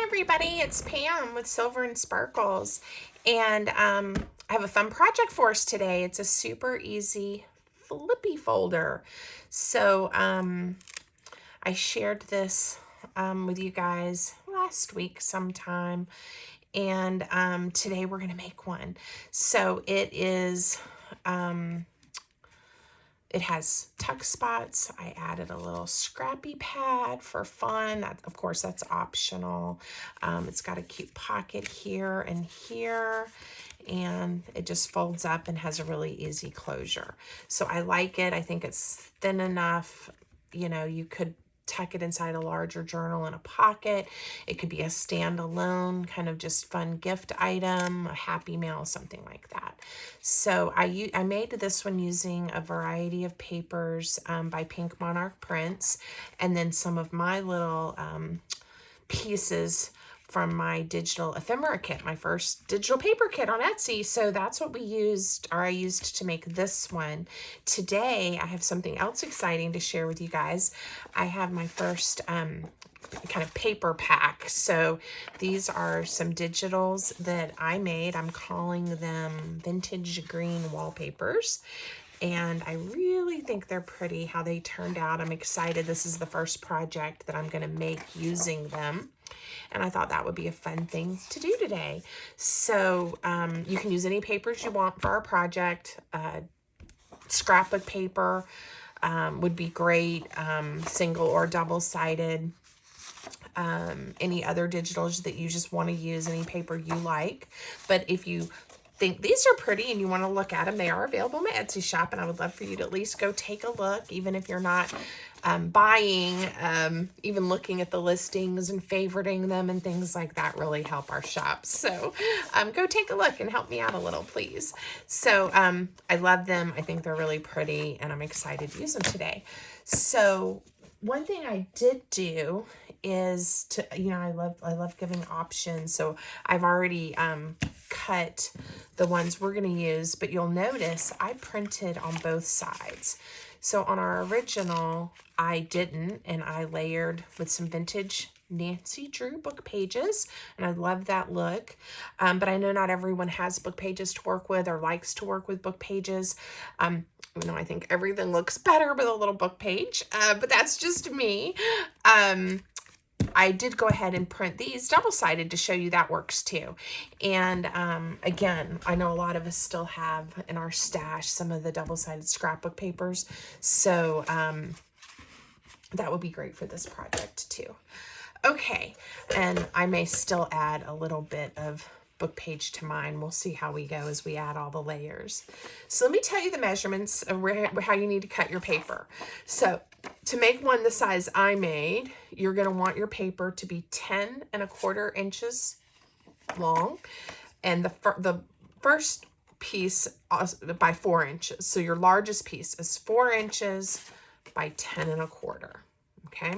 everybody, it's Pam with Silver and Sparkles, and I have a fun project for us today. It's a super easy flippy folder. So I shared this with you guys last week sometime, and today we're going to make one. So it has tuck spots. I added a little scrappy pad for fun. Of course, that's optional. It's got a cute pocket here and here, and it just folds up and has a really easy closure. So I like it. I think it's thin enough. You know, you could tuck it inside a larger journal in a pocket. It could be a standalone kind of just fun gift item, a happy mail, something like that. So I made this one using a variety of papers by Pink Monarch Prints, and then some of my little pieces from my digital ephemera kit, my first digital paper kit on Etsy. So that's what I used to make this one. Today, I have something else exciting to share with you guys. I have my first kind of paper pack. So these are some digitals that I made. I'm calling them vintage green wallpapers. And I really think they're pretty how they turned out. I'm excited. This is the first project that I'm going to make using them. And I thought that would be a fun thing to do today. So you can use any papers you want for our project. Scrapbook paper would be great, single or double-sided. Any other digitals that you just want to use, any paper you like. But if you think these are pretty and you want to look at them, they are available in my Etsy shop, and I would love for you to at least go take a look, even if you're not buying, even looking at the listings and favoriting them and things like that really help our shop. So go take a look and help me out a little, please. So I love them. I think they're really pretty, and I'm excited to use them today. So one thing I did do is I love giving options. So I've already cut the ones we're going to use, but you'll notice I printed on both sides. So on our original, I didn't, and I layered with some vintage Nancy Drew book pages, and I love that look. But I know not everyone has book pages to work with or likes to work with book pages. I think everything looks better with a little book page, but that's just me. I did go ahead and print these double-sided to show you that works too. And again, I know a lot of us still have in our stash some of the double-sided scrapbook papers. So that would be great for this project too. Okay, and I may still add a little bit of book page to mine. We'll see how we go as we add all the layers. So let me tell you the measurements of how you need to cut your paper. So to make one the size I made, you're going to want your paper to be 10 1/4 inches long, and the first piece by 4 inches. So your largest piece is 4 inches by 10 1/4. Okay,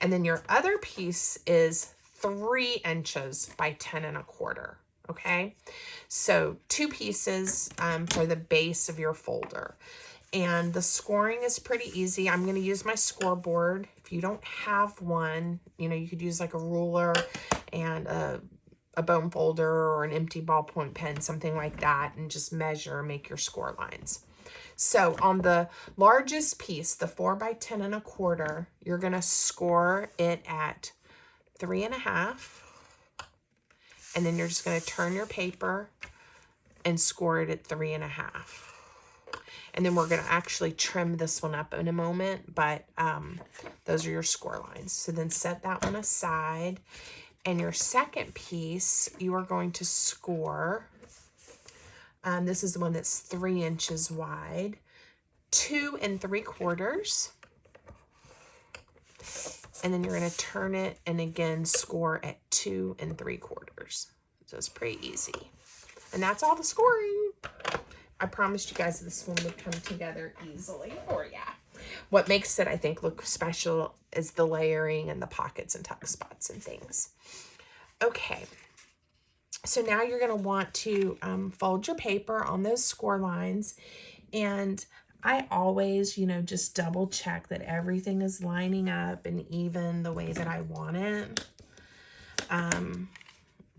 and then your other piece is 3 inches by 10 1/4. Okay, so 2 pieces for the base of your folder. And the scoring is pretty easy. I'm going to use my scoreboard. If you don't have one, you could use like a ruler and a bone folder or an empty ballpoint pen, something like that, and just measure, make your score lines. So on the largest piece, the 4 by 10 1/4, you're going to score it at 3 1/2. And then you're just going to turn your paper and score it at 3 1/2. And then we're going to actually trim this one up in a moment, but those are your score lines. So then set that one aside. And your second piece, you are going to score, this is the one that's 3 inches wide, 2 3/4. And then you're going to turn it and again score at 2 3/4. So it's pretty easy. And that's all the scoring. I promised you guys this one would come together easily for you. What makes it, I think, look special is the layering and the pockets and tuck spots and things. Okay, so now you're going to want to fold your paper on those score lines. And I always, just double check that everything is lining up and even the way that I want it.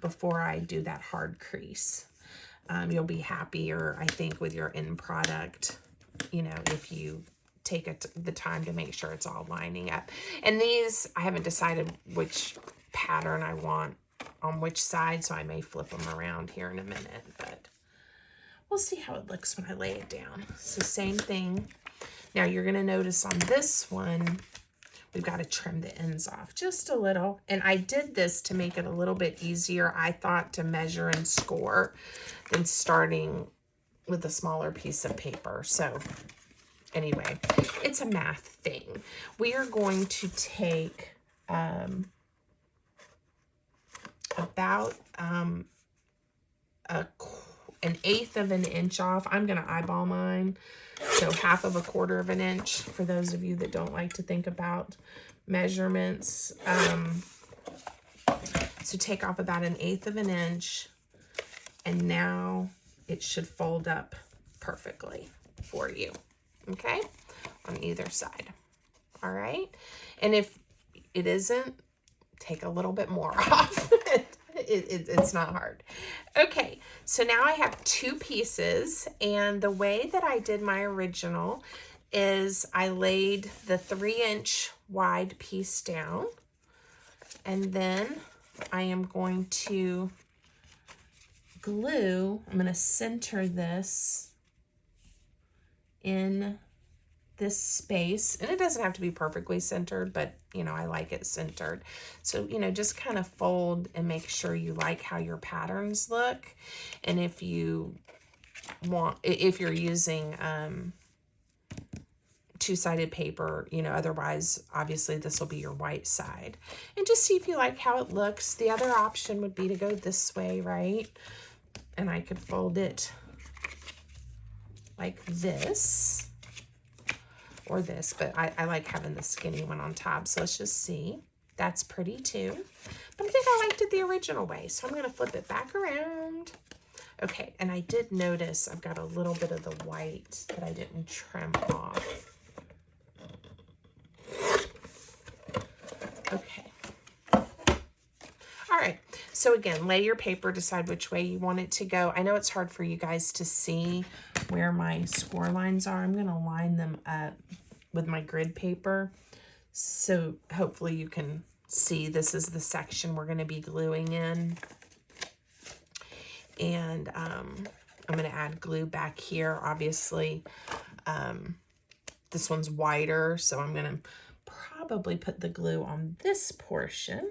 before I do that hard crease. You'll be happier, I think, with your end product, you know, if you take the time to make sure it's all lining up. And these, I haven't decided which pattern I want on which side, so I may flip them around here in a minute, but we'll see how it looks when I lay it down. So same thing. Now you're going to notice on this one, we've got to trim the ends off just a little. And I did this to make it a little bit easier, I thought, to measure and score than starting with a smaller piece of paper. So anyway, it's a math thing. We are going to take about an 1/8 of an inch off. I'm going to eyeball mine. So 1/2 of a 1/4 of an inch for those of you that don't like to think about measurements. So take off about 1/8 of an inch, and now it should fold up perfectly for you. Okay, on either side. All right, and if it isn't, take a little bit more off. It's not hard. Okay, so now I have 2 pieces, and the way that I did my original is I laid the 3-inch wide piece down, and then I am going to glue. I'm going to center this in this space, and it doesn't have to be perfectly centered, but you know, I like it centered. So, you know, just kind of fold and make sure you like how your patterns look. And if you want, if you're using 2-sided paper, you know, otherwise obviously this will be your white side, and just see if you like how it looks. The other option would be to go this way, right? And I could fold it like this or this, but I like having the skinny one on top. So let's just see. That's pretty too. But I think I liked it the original way, so I'm going to flip it back around. Okay, and I did notice I've got a little bit of the white that I didn't trim off. Okay. All right, so again, lay your paper, decide which way you want it to go. I know it's hard for you guys to see where my score lines are. I'm going to line them up with my grid paper, so hopefully you can see this is the section we're going to be gluing in. And I'm going to add glue back here. Obviously, this one's wider, so I'm going to probably put the glue on this portion.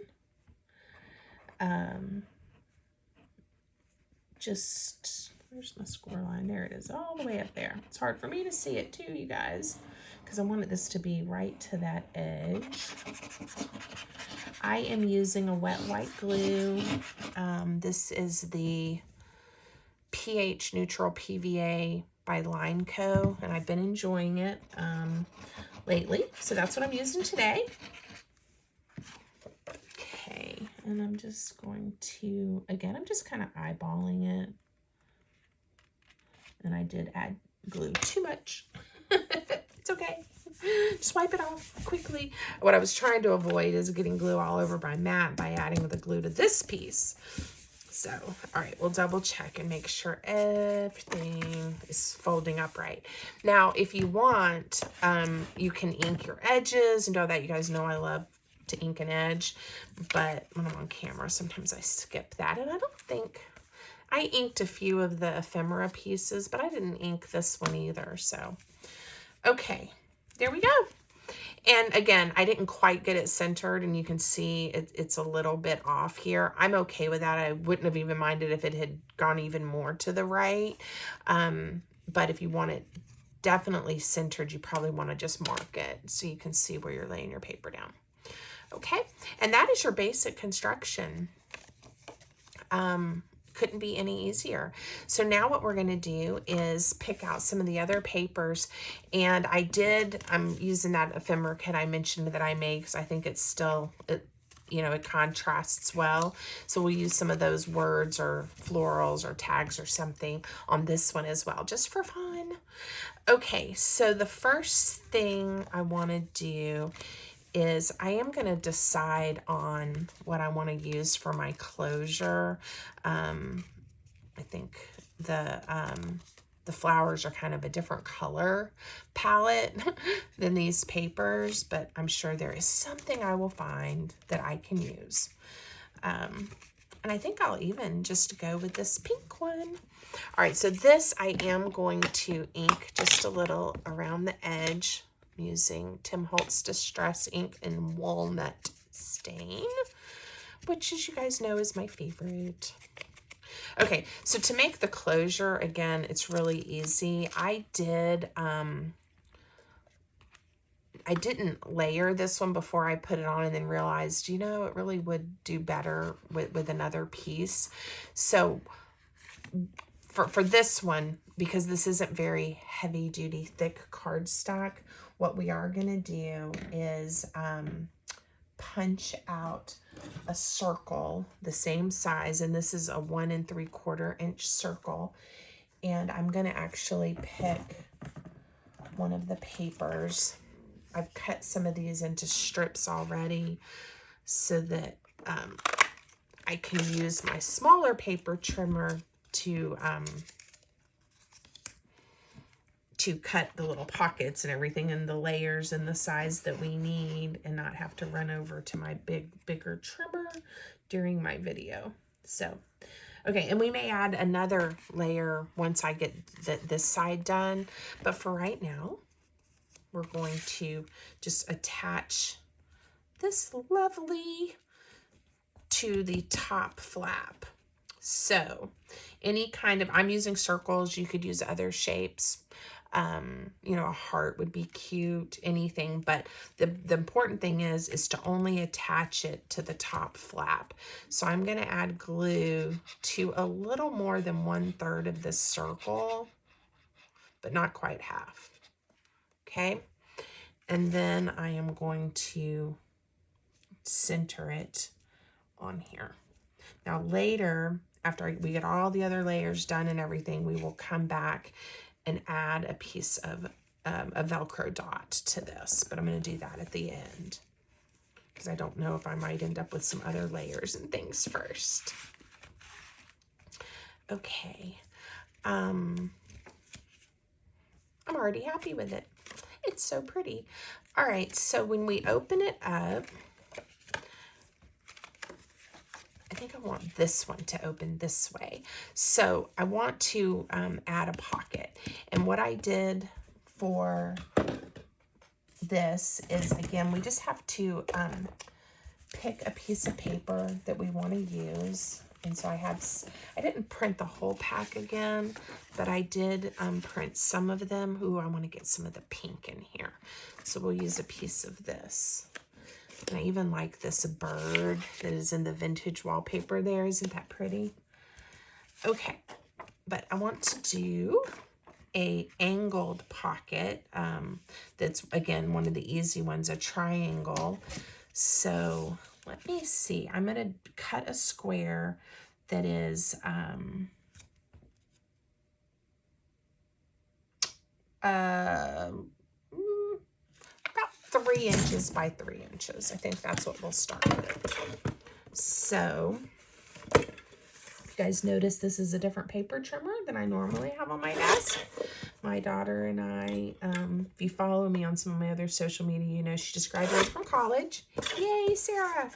Where's my score line? There it is, all the way up there. It's hard for me to see it too, you guys, because I wanted this to be right to that edge. I am using a wet white glue. This is the pH Neutral PVA by Line Co, and I've been enjoying it lately, so that's what I'm using today. Okay, and I'm just going to, again, I'm just kind of eyeballing it. And I did add glue too much. It's okay. Just wipe it off quickly. What I was trying to avoid is getting glue all over my mat by adding the glue to this piece. So, all right, we'll double check and make sure everything is folding up right. Now, if you want, you can ink your edges and all that. You guys know I love to ink an edge, but when I'm on camera, sometimes I skip that, and I don't think I inked a few of the ephemera pieces, but I didn't ink this one either. So, okay, there we go. And again, I didn't quite get it centered, and you can see it's a little bit off here. I'm okay with that. I wouldn't have even minded if it had gone even more to the right. But if you want it definitely centered, you probably want to just mark it so you can see where you're laying your paper down. Okay, and that is your basic construction. Couldn't be any easier. So now what we're going to do is pick out some of the other papers, and I'm using that ephemera kit I mentioned that I made because I think it's still, you know, it contrasts well. So we'll use some of those words or florals or tags or something on this one as well, just for fun. Okay, so the first thing I want to do is I am going to decide on what I want to use for my closure. I think the flowers are kind of a different color palette than these papers, but I'm sure there is something I will find that I can use. And I think I'll even just go with this pink one. All right, so this I am going to ink just a little around the edge. I'm using Tim Holtz Distress ink in Walnut Stain, which, as you guys know, is my favorite. Okay, so to make the closure, again, it's really easy. I didn't layer this one before I put it on and then realized, you know, it really would do better with another piece. So for this one, because this isn't very heavy duty, thick cardstock, what we are going to do is punch out a circle the same size, and this is a 1 3/4 inch circle, and I'm going to actually pick one of the papers. I've cut some of these into strips already so that I can use my smaller paper trimmer to cut the little pockets and everything and the layers and the size that we need, and not have to run over to my bigger trimmer during my video. So, okay, and we may add another layer once I get this side done, but for right now, we're going to just attach this lovely to the top flap. So any kind of, I'm using circles, you could use other shapes. You know, a heart would be cute, anything, but the important thing is to only attach it to the top flap. So I'm going to add glue to a little more than 1/3 of this circle, but not quite half. Okay. And then I am going to center it on here. Now later, after we get all the other layers done and everything, we will come back and add a piece of a Velcro dot to this, but I'm going to do that at the end because I don't know if I might end up with some other layers and things first. Okay. I'm already happy with it. It's so pretty. All right, so when we open it up, I think I want this one to open this way. So I want to add a pocket. And what I did for this is, again, we just have to pick a piece of paper that we want to use. And so I didn't print the whole pack again, but I did print some of them. Ooh, I want to get some of the pink in here. So we'll use a piece of this. And I even like this bird that is in the vintage wallpaper there. Isn't that pretty? Okay, but I want to do a angled pocket. That's, again, one of the easy ones, a triangle. So let me see. I'm going to cut a square that is about 3 inches by 3 inches. I think that's what we'll start with. So you guys notice this is a different paper trimmer than I normally have on my desk. My daughter and I, if you follow me on some of my other social media, you know she just graduated from college. Yay, Sarah!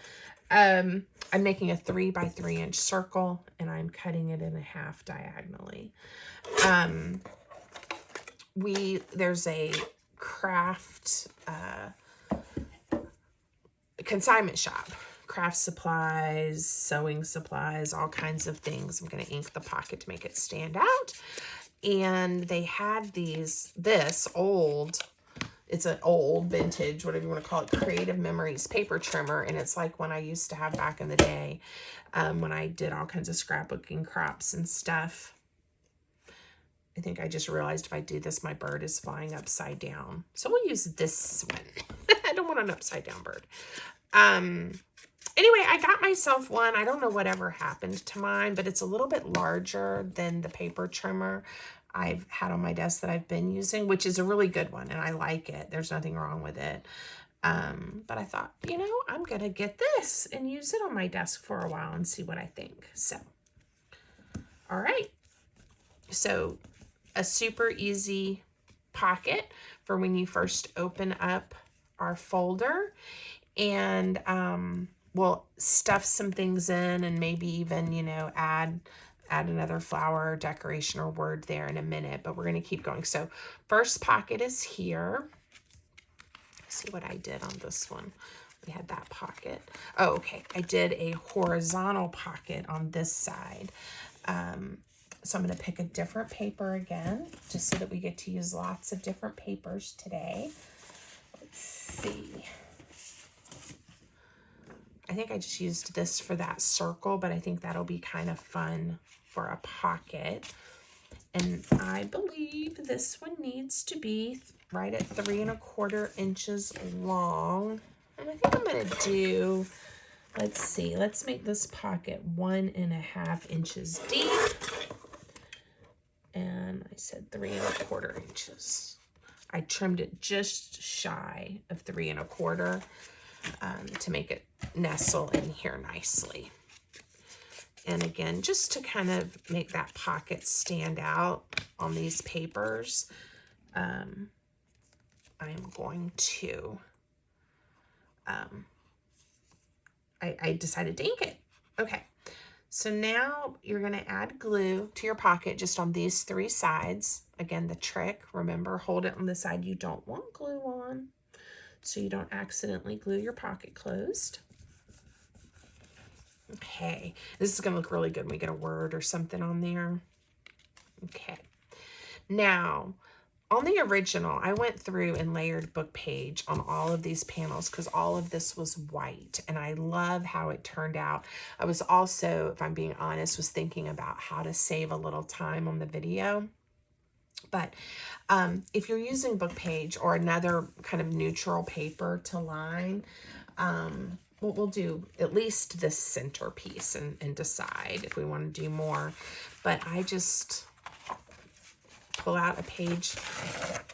I'm making a 3 by 3 inch circle, and I'm cutting it in half diagonally. There's a craft consignment shop. Craft supplies, sewing supplies, all kinds of things. I'm going to ink the pocket to make it stand out. And they had this old, it's an old vintage, whatever you want to call it, Creative Memories paper trimmer. And it's like one I used to have back in the day when I did all kinds of scrapbooking crops and stuff. I think I just realized if I do this, my bird is flying upside down. So we'll use this one. I don't want an upside down bird. Anyway, I got myself one. I don't know whatever happened to mine, but it's a little bit larger than the paper trimmer I've had on my desk that I've been using, which is a really good one, and I like it. There's nothing wrong with it. But I thought, you know, I'm going to get this and use it on my desk for a while and see what I think. So, all right. So a super easy pocket for when you first open up our folder, and we'll stuff some things in and maybe even, you know, add another flower decoration or word there in a minute, but we're going to keep going. So first pocket is here. See what I did on this one. We had that pocket. Oh, okay. I did a horizontal pocket on this side. So I'm going to pick a different paper again, just so that we get to use lots of different papers today. Let's see. I think I just used this for that circle, but I think that'll be kind of fun for a pocket. And I believe this one needs to be right at 3 1/4 inches long. And I think I'm going to do, let's see, let's make this pocket 1 1/2 inches deep. And I said 3 1/4 inches. I trimmed it just shy of 3 1/4 to make it nestle in here nicely. And again, just to kind of make that pocket stand out on these papers, I'm going to, I decided to ink it. Okay, so now you're going to add glue to your pocket just on these 3 sides. Again, the trick, remember, hold it on the side you don't want glue on, so you don't accidentally glue your pocket closed. Okay, this is going to look really good when we get a word or something on there. Okay, now on the original, I went through and layered book page on all of these panels because all of this was white, and I love how it turned out. I was also, if I'm being honest, was thinking about how to save a little time on the video. But if you're using book page or another kind of neutral paper to line, we'll do at least this center piece and decide if we want to do more. But I just pull out a page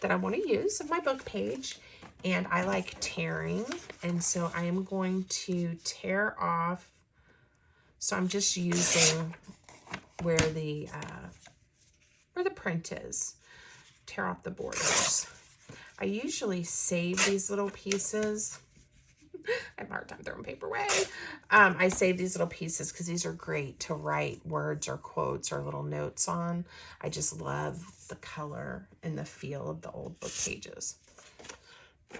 that I want to use of my book page, and I like tearing, and so I am going to tear off. So I'm just using where the print is. Tear off the borders. I usually save these little pieces. I have a hard time throwing paper away. I save these little pieces because these are great to write words or quotes or little notes on. I just love the color and the feel of the old book pages.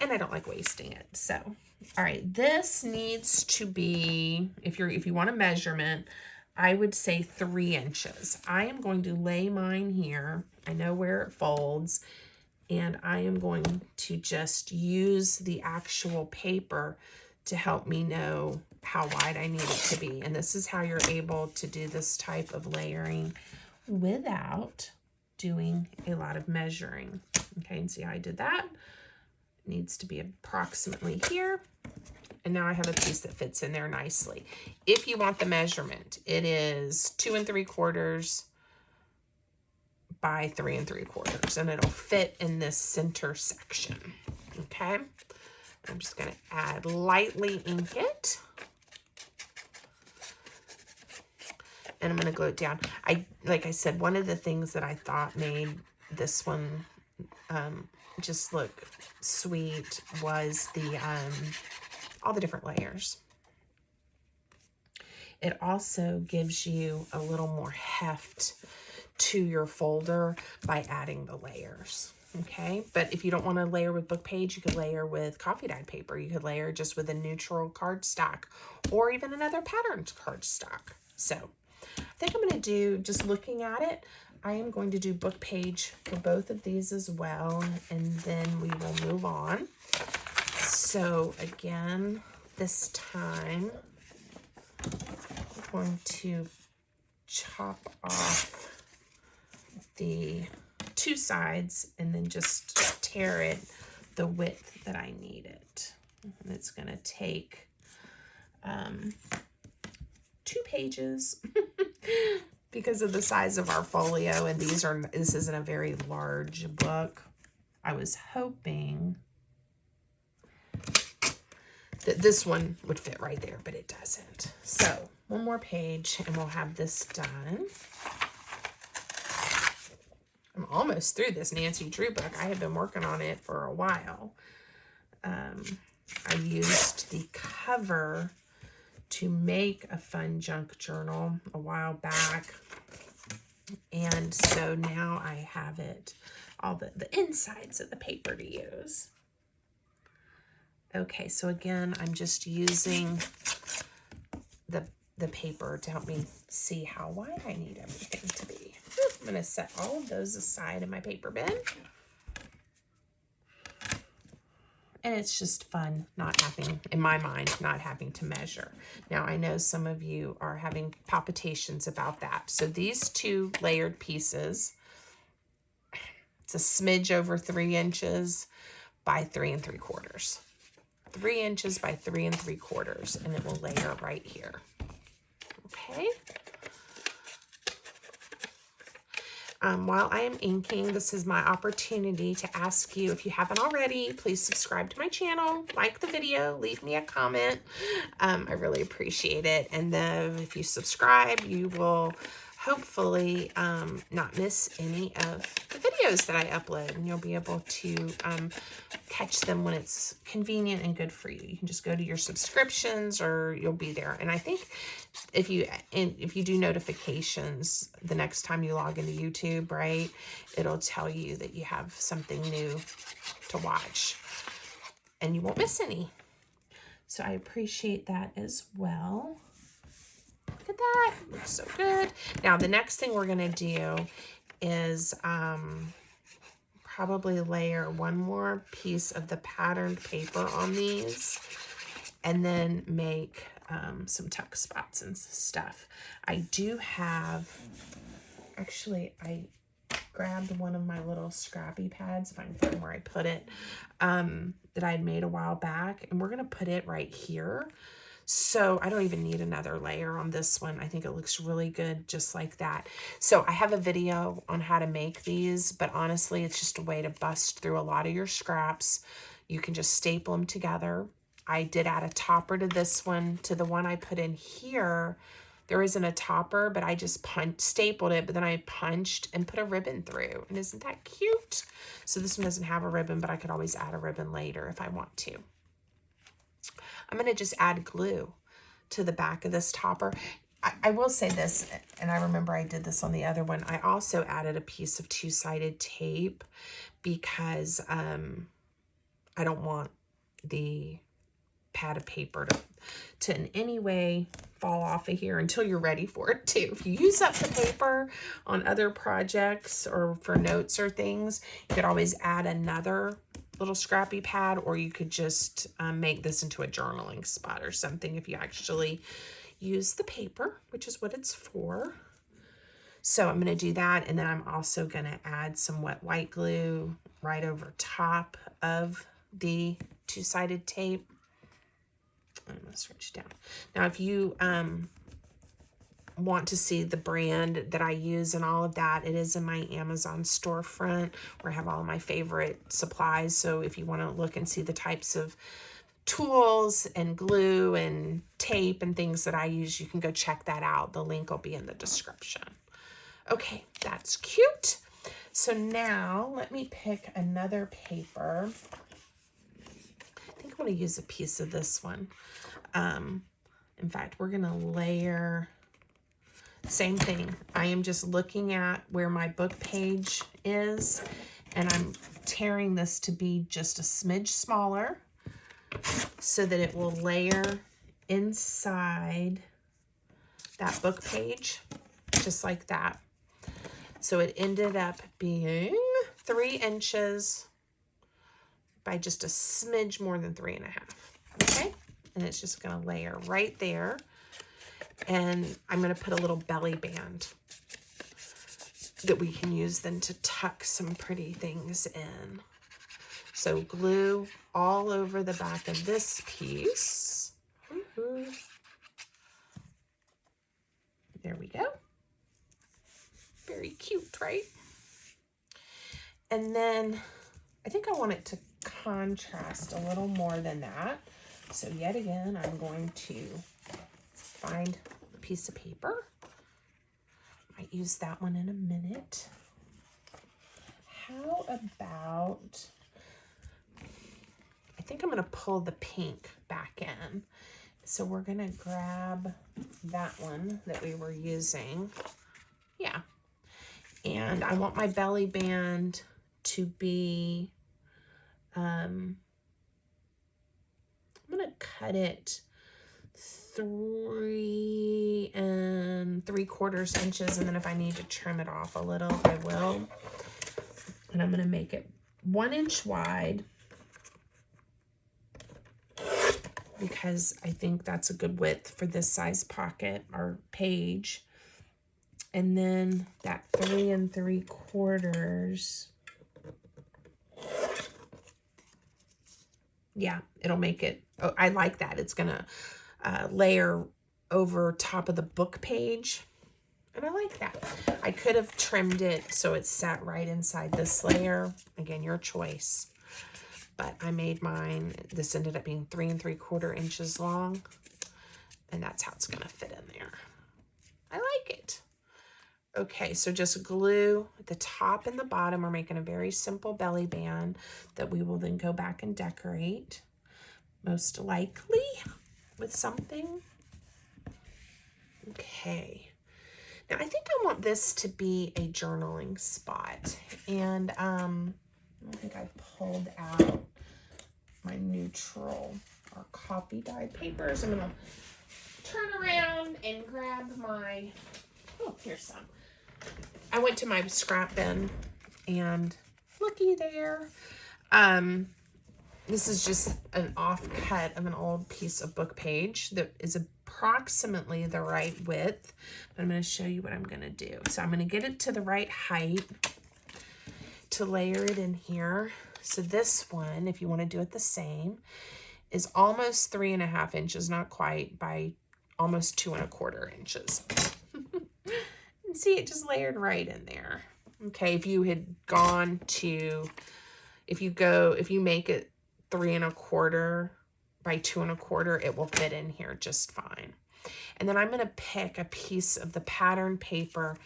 And I don't like wasting it. So, all right, this needs to be, if you want a measurement, I would say 3 inches. I am going to lay mine here. I know where it folds. And I am going to just use the actual paper to help me know how wide I need it to be. And this is how you're able to do this type of layering without doing a lot of measuring. Okay, and see how I did that? It needs to be approximately here. And now I have a piece that fits in there nicely. If you want the measurement, it is 2 3/4 by 3 3/4, and it'll fit in this center section. Okay, I'm just going to add lightly ink it, and I'm going to glue it down. Like I said, one of the things that I thought made this one just look sweet was the all the different layers. It also gives you a little more heft to your folder by adding the layers. Okay, but if you don't want to layer with book page, you could layer with coffee dyed paper. You could layer just with a neutral cardstock or even another patterned cardstock. So I think I'm going to do, just looking at it, I am going to do book page for both of these as well, and then we will move on. So again, this time I'm going to chop off the 2 sides and then just tear it the width that I need it. And it's going to take 2 pages because of the size of our folio, and this isn't a very large book. I was hoping This one would fit right there, but it doesn't. So one more page and we'll have this done. I'm almost through this Nancy Drew book. I have been working on it for a while. I used the cover to make a fun junk journal a while back. And so now I have it, all the insides of the paper to use. Okay, so again, I'm just using the paper to help me see how wide I need everything to be. I'm going to set all of those aside in my paper bin. And it's just fun not having, in my mind, not having to measure. Now, I know some of you are having palpitations about that. So these two layered pieces, it's a smidge over 3 inches by 3 3/4. 3 inches by 3 3/4, and it will layer right here. Okay. While I am inking, this is my opportunity to ask you, if you haven't already, please subscribe to my channel, like the video, leave me a comment. I really appreciate it. And then if you subscribe, you will hopefully not miss any of the videos that I upload, and you'll be able to catch them when it's convenient and good for you. You can just go to your subscriptions or you'll be there. And I think if you do notifications the next time you log into YouTube, right, it'll tell you that you have something new to watch and you won't miss any. So I appreciate that as well. Look at that, looks so good. Now the next thing we're gonna do is probably layer one more piece of the patterned paper on these and then make some tuck spots and stuff. I do have, actually I grabbed one of my little scrappy pads, if I can find where I put it, that I had made a while back, and we're gonna put it right here. So I don't even need another layer on this one. I think it looks really good just like that. So I have a video on how to make these, but honestly, it's just a way to bust through a lot of your scraps. You can just staple them together. I did add a topper to this one. To the one I put in here, there isn't a topper, but I just stapled it, but then I punched and put a ribbon through. And isn't that cute? So this one doesn't have a ribbon, but I could always add a ribbon later if I want to. I'm going to just add glue to the back of this topper. I will say this, and I remember I did this on the other one. I also added a piece of 2-sided tape because I don't want the pad of paper to in any way fall off of here until you're ready for it too. If you use up the paper on other projects or for notes or things, you could always add another little scrappy pad, or you could just make this into a journaling spot or something if you actually use the paper, which is what it's for. So I'm going to do that, and then I'm also going to add some wet white glue right over top of the 2-sided tape. I'm going to switch down. Now, if you want to see the brand that I use and all of that, it is in my Amazon storefront where I have all of my favorite supplies. So if you want to look and see the types of tools and glue and tape and things that I use, you can go check that out. The link will be in the description. Okay, that's cute. So now let me pick another paper. I think I'm going to use a piece of this one. In fact, we're going to layer. Same thing. I am just looking at where my book page is, and I'm tearing this to be just a smidge smaller so that it will layer inside that book page, just like that. So it ended up being 3 inches by just a smidge more than 3 1/2. Okay? And it's just going to layer right there. And I'm going to put a little belly band that we can use then to tuck some pretty things in. So glue all over the back of this piece. There we go. Very cute, right? And then I think I want it to contrast a little more than that. So yet again, I'm going to find a piece of paper. Might use that one in a minute. How about, I think I'm going to pull the pink back in. So we're going to grab that one that we were using. Yeah. And I want my belly band to be, I'm going to cut it 3 3/4 inches. And then if I need to trim it off a little, I will. And I'm going to make it 1 inch wide because I think that's a good width for this size pocket or page. And then that 3 3/4. Yeah, it'll make it, oh, I like that. It's gonna layer over top of the book page. And I like that. I could have trimmed it so it sat right inside this layer. Again, your choice. But I made mine, this ended up being 3 3/4 inches long. And that's how it's gonna fit in there. I like it. Okay, so just glue at the top and the bottom. We're making a very simple belly band that we will then go back and decorate, most likely with something. Okay. Now I think I want this to be a journaling spot. And I think I pulled out my neutral or coffee dyed papers. I'm gonna turn around and grab my, oh, here's some. I went to my scrap bin and looky there. This is just an offcut of an old piece of book page that is approximately the right width. But I'm going to show you what I'm going to do. So I'm going to get it to the right height to layer it in here. So this one, if you want to do it the same, is almost 3 1/2 inches, not quite, by almost 2 1/4 inches. See, it just layered right in there. Okay, if you had gone to, if you make it 3 1/4 by 2 1/4, it will fit in here just fine. And then I'm going to pick a piece of the pattern paper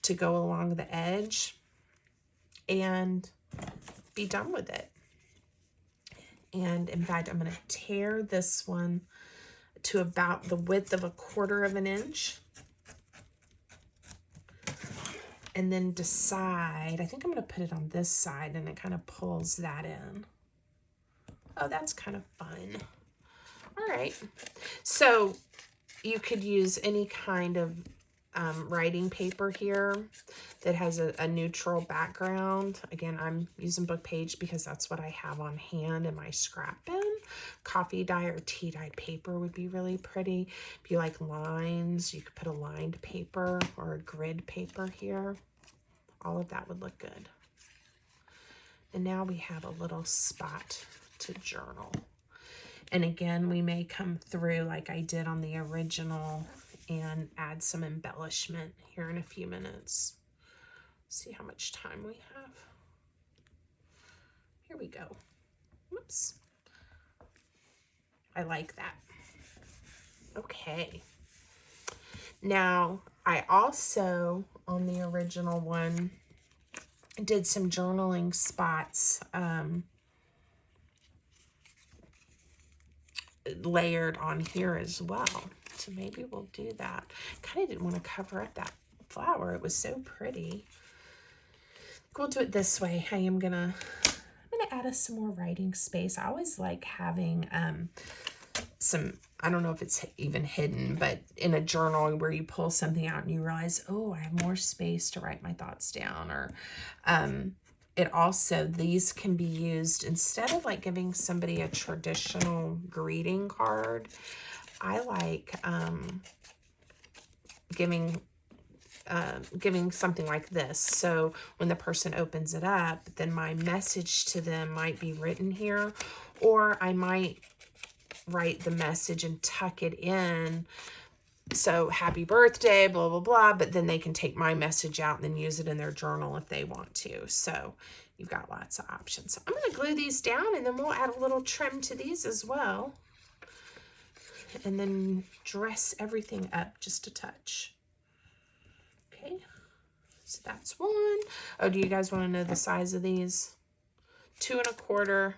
to go along the edge and be done with it. And in fact, I'm going to tear this one to about the width of 1/4 inch. And then decide, I think I'm going to put it on this side and it kind of pulls that in. Oh, that's kind of fun. All right. So you could use any kind of writing paper here that has a neutral background. Again, I'm using book page because that's what I have on hand in my scrap bin. Coffee dye or tea dyed paper would be really pretty. If you like lines, you could put a lined paper or a grid paper here. All of that would look good. And now we have a little spot to journal. And again, we may come through like I did on the original and add some embellishment here in a few minutes. See how much time we have. Here we go. Whoops. I like that. Okay. Now, I also, on the original one, did some journaling spots layered on here as well. So maybe we'll do that. Kind of didn't want to cover up that flower. It was so pretty. We'll do it this way. I'm gonna add us some more writing space. I always like having some, I don't know if it's even hidden, but in a journal where you pull something out and you realize, oh, I have more space to write my thoughts down. Or it also, these can be used instead of like giving somebody a traditional greeting card. I like giving something like this. So when the person opens it up, then my message to them might be written here, or I might write the message and tuck it in. So happy birthday, blah, blah, blah. But then they can take my message out and then use it in their journal if they want to. So you've got lots of options. So I'm going to glue these down and then we'll add a little trim to these as well. and then dress everything up just a touch. Okay, so that's one. Oh, do you guys want to know the size of these? 2 1/4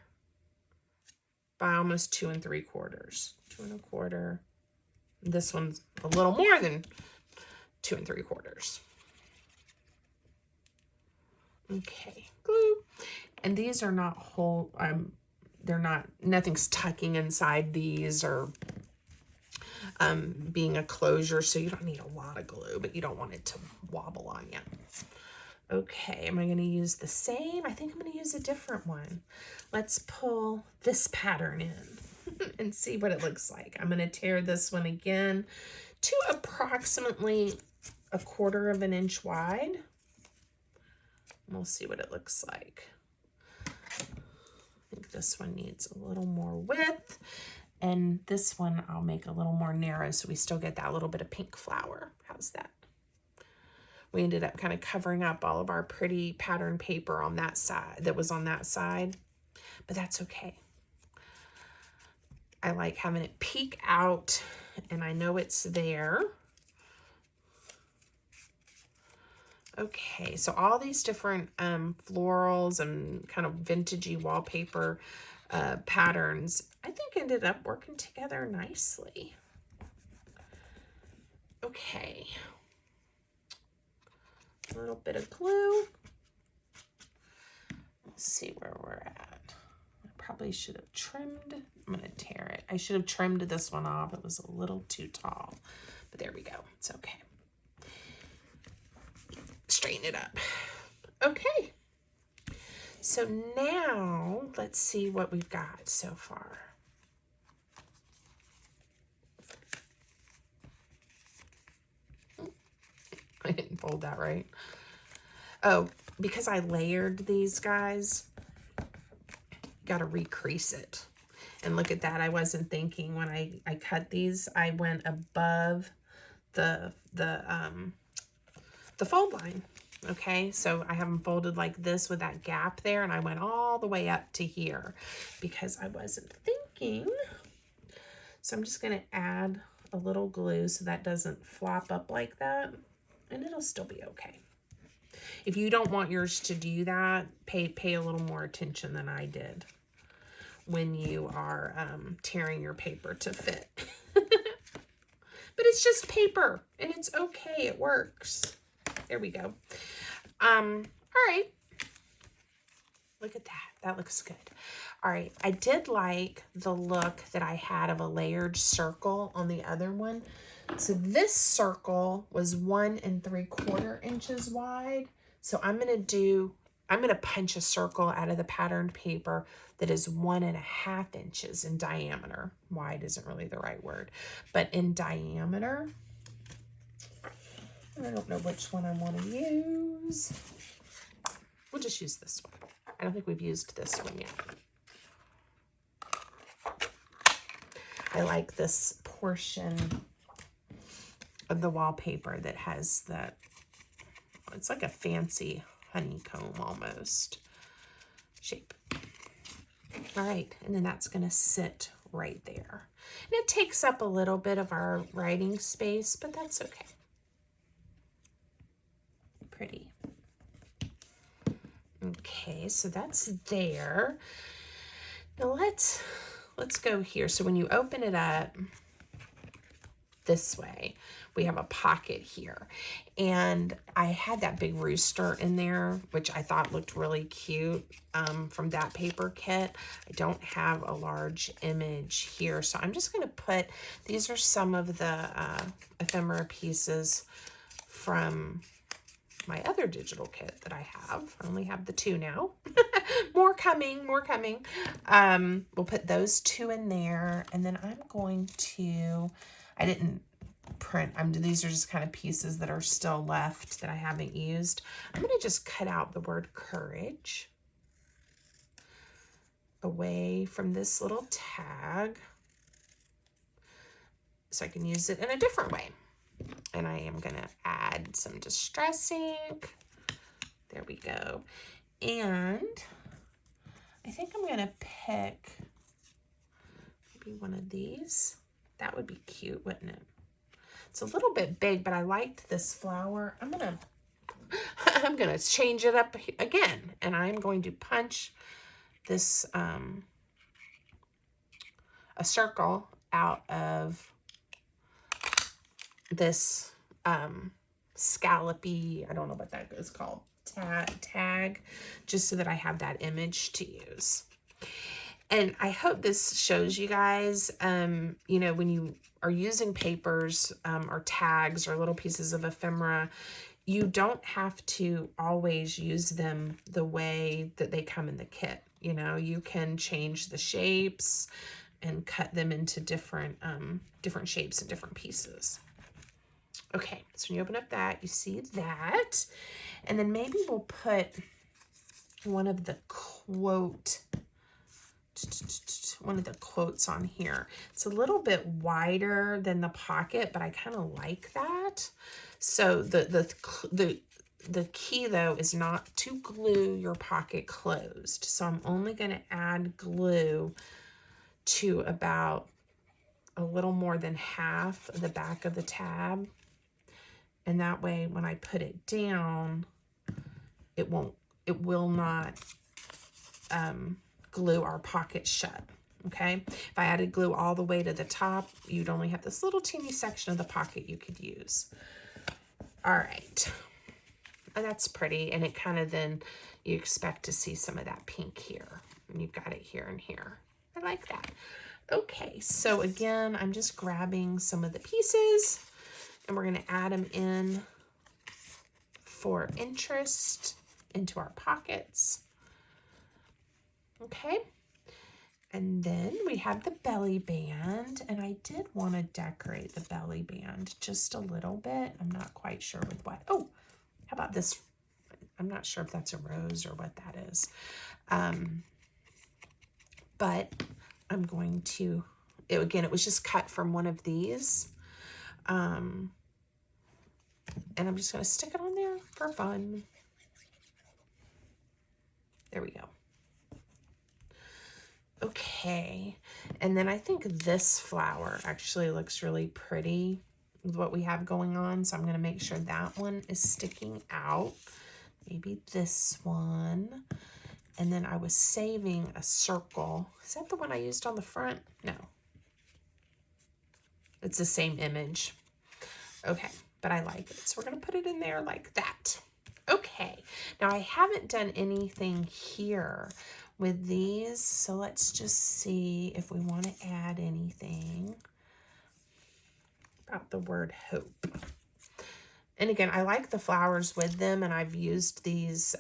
by almost 2 3/4. 2 1/4. This one's a little more than 2 3/4. Okay, glue. And these are not whole, they're not, nothing's tucking inside these or being a closure, so you don't need a lot of glue, but you don't want it to wobble on you. Okay, am I going to use the same? I think I'm going to use a different one. Let's pull this pattern in and see what it looks like. I'm going to tear this one again to approximately 1/4 inch wide. We'll see what it looks like. I think this one needs a little more width, and this one I'll make a little more narrow so we still get that little bit of pink flower. How's that? We ended up kind of covering up all of our pretty pattern paper on that side, that was on that side, but that's okay. I like having it peek out, and I know it's there. Okay, so all these different florals and kind of vintagey wallpaper patterns, I think ended up working together nicely. Okay. A little bit of glue. Let's see where we're at. I probably should have trimmed. I'm going to tear it. I should have trimmed this one off. It was a little too tall, but there we go. It's okay. Straighten it up. Okay. So now let's see what we've got so far. I didn't fold that right. Oh, because I layered these guys, got to recrease it. And look at that. I wasn't thinking when I cut these, I went above the fold line. Okay, so I have them folded like this with that gap there, and I went all the way up to here because I wasn't thinking. So I'm just going to add a little glue so that doesn't flop up like that, and it'll still be okay. If you don't want yours to do that, pay a little more attention than I did when you are tearing your paper to fit. But it's just paper, and it's okay. It works. There we go. All right. Look at that. That looks good. All right. I did like the look that I had of a layered circle on the other one. So this circle was 1 3/4 inches wide. So I'm going to punch a circle out of the patterned paper that is 1 1/2 inches in diameter. Wide isn't really the right word, but in diameter. I don't know which one I want to use. We'll just use this one. I don't think we've used this one yet. I like this portion of the wallpaper that has that, it's like a fancy honeycomb almost shape. All right, and then that's going to sit right there. And it takes up a little bit of our writing space, but that's okay. Pretty. Okay, so that's there. Now let's go here. So when you open it up this way, we have a pocket here. And I had that big rooster in there, which I thought looked really cute from that paper kit. I don't have a large image here, so I'm just going to put, these are some of the ephemera pieces from my other digital kit that I have. I only have the 2 now. More coming, more coming. We'll put those 2 in there, and then I'm going to, I didn't print, these are just kind of pieces that are still left that I haven't used. I'm going to just cut out the word courage away from this little tag so I can use it in a different way. And I am going to add some distress ink. There we go. And I think I'm going to pick maybe one of these. That would be cute, wouldn't it? It's a little bit big, but I liked this flower. I'm gonna change it up again, and I'm going to punch this a circle out of this scallopy, I don't know what that is called, tag, just so that I have that image to use. And I hope this shows you guys, you know, when you are using papers or tags or little pieces of ephemera, you don't have to always use them the way that they come in the kit. You know, you can change the shapes and cut them into different shapes and different pieces. Okay, so when you open up that, you see that. And then maybe we'll put one of the quotes on here. It's a little bit wider than the pocket, but I kind of like that. So the key though is not to glue your pocket closed. So I'm only going to add glue to about a little more than half of the back of the tab. And that way when I put it down, it will not glue our pocket shut. Okay, if I added glue all the way to the top, you'd only have this little teeny section of the pocket you could use. All right, and that's pretty, and it kind of then you expect to see some of that pink here, and you've got it here and here. I like that. Okay, so again, I'm just grabbing some of the pieces, and we're going to add them in for interest into our pockets. Okay, and then we have the belly band, and I did want to decorate the belly band just a little bit. I'm not quite sure with what. Oh, how about this? I'm not sure if that's a rose or what that is. But I'm going to, again, it was just cut from one of these. And I'm just going to stick it on there for fun. There we go. Okay, and then I think this flower actually looks really pretty with what we have going on, so I'm going to make sure that one is sticking out. Maybe this one. And then I was saving a circle. Is that the one I used on the front? No. It's the same image. Okay, but I like it, so we're going to put it in there like that. Okay, now I haven't done anything here with these, so let's just see if we want to add anything about the word hope. And again, I like the flowers with them, and I've used these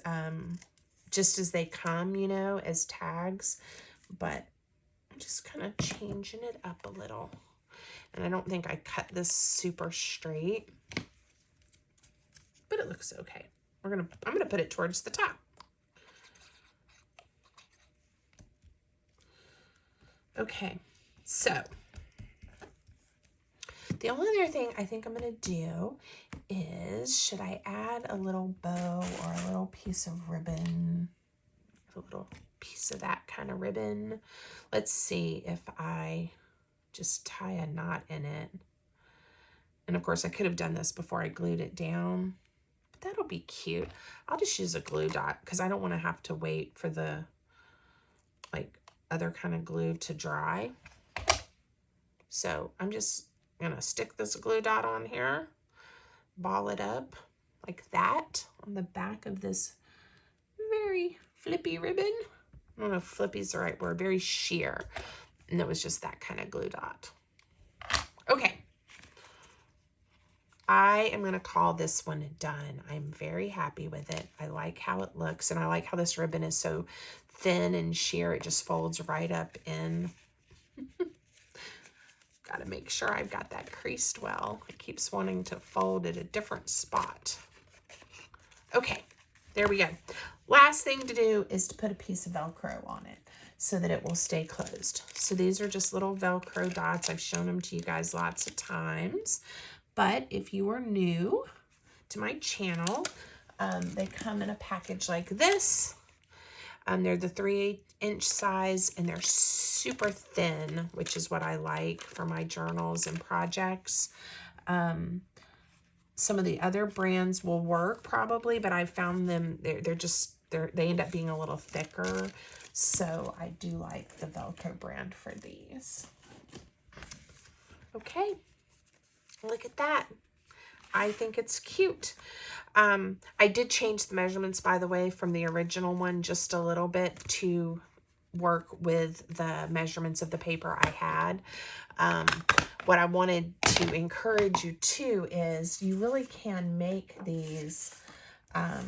just as they come, you know, as tags, but I'm just kind of changing it up a little. And I don't think I cut this super straight, but it looks okay. I'm gonna put it towards the top. Okay, so the only other thing I think I'm gonna do is, should I add a little bow or a little piece of ribbon? A little piece of that kind of ribbon. Let's see if I just tie a knot in it. And of course I could have done this before I glued it down, but that'll be cute. I'll just use a glue dot because I don't want to have to wait for the other kind of glue to dry. So I'm just gonna stick this glue dot on here, ball it up like that on the back of this very flippy ribbon. I don't know if flippy is the right word, very sheer. And it was just that kind of glue dot. Okay. I am going to call this one done. I'm very happy with it. I like how it looks, and I like how this ribbon is so thin and sheer. It just folds right up in. Got to make sure I've got that creased well. It keeps wanting to fold at a different spot. Okay, there we go. Last thing to do is to put a piece of Velcro on it so that it will stay closed. So these are just little Velcro dots. I've shown them to you guys lots of times. But if you are new to my channel, they come in a package like this. They're the 3/8" size, and they're super thin, which is what I like for my journals and projects. Some of the other brands will work probably, but I found them, they end up being a little thicker. So I do like the Velcro brand for these. Okay, look at that. I think it's cute. I did change the measurements, by the way, from the original one just a little bit to work with the measurements of the paper I had. What I wanted to encourage you to is you really can make these a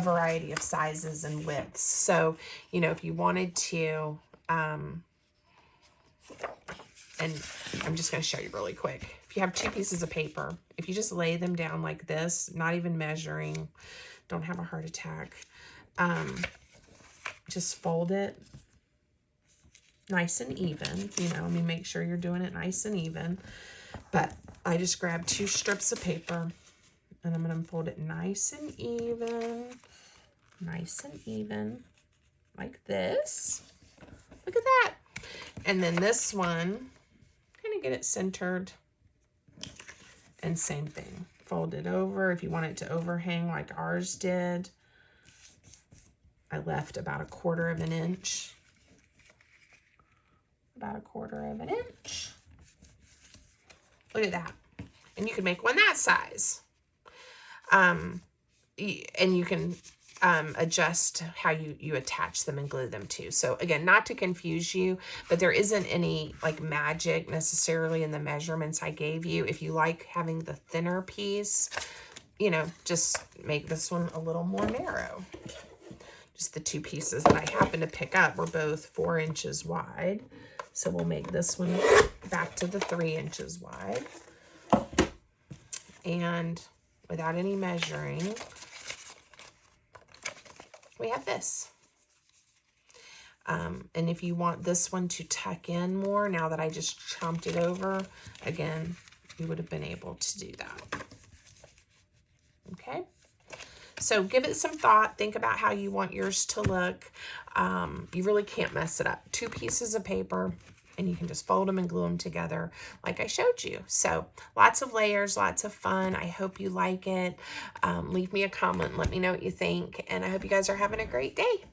variety of sizes and widths. So, you know, if you wanted to, and I'm just going to show you really quick. If you have 2 pieces of paper, if you just lay them down like this, not even measuring, don't have a heart attack, just fold it nice and even, you know, I mean, make sure you're doing it nice and even. But I just grabbed 2 strips of paper, and I'm going to fold it nice and even, like this. Look at that. And then this one, kind of get it centered, and same thing. Fold it over if you want it to overhang like ours did. I left about 1/4 of an inch. About 1/4 of an inch. Look at that. And you can make one that size. And you can adjust how you attach them and glue them too. So again, not to confuse you, but there isn't any like magic necessarily in the measurements I gave you. If you like having the thinner piece, you know, just make this one a little more narrow. Just the 2 pieces that I happened to pick up were both 4 inches wide. So we'll make this one back to the 3 inches wide. And without any measuring, we have this. And if you want this one to tuck in more, now that I just chomped it over, again, you would have been able to do that. Okay? So give it some thought. Think about how you want yours to look. You really can't mess it up. 2 pieces of paper, and you can just fold them and glue them together like I showed you. So lots of layers, lots of fun. I hope you like it. Leave me a comment. Let me know what you think. And I hope you guys are having a great day.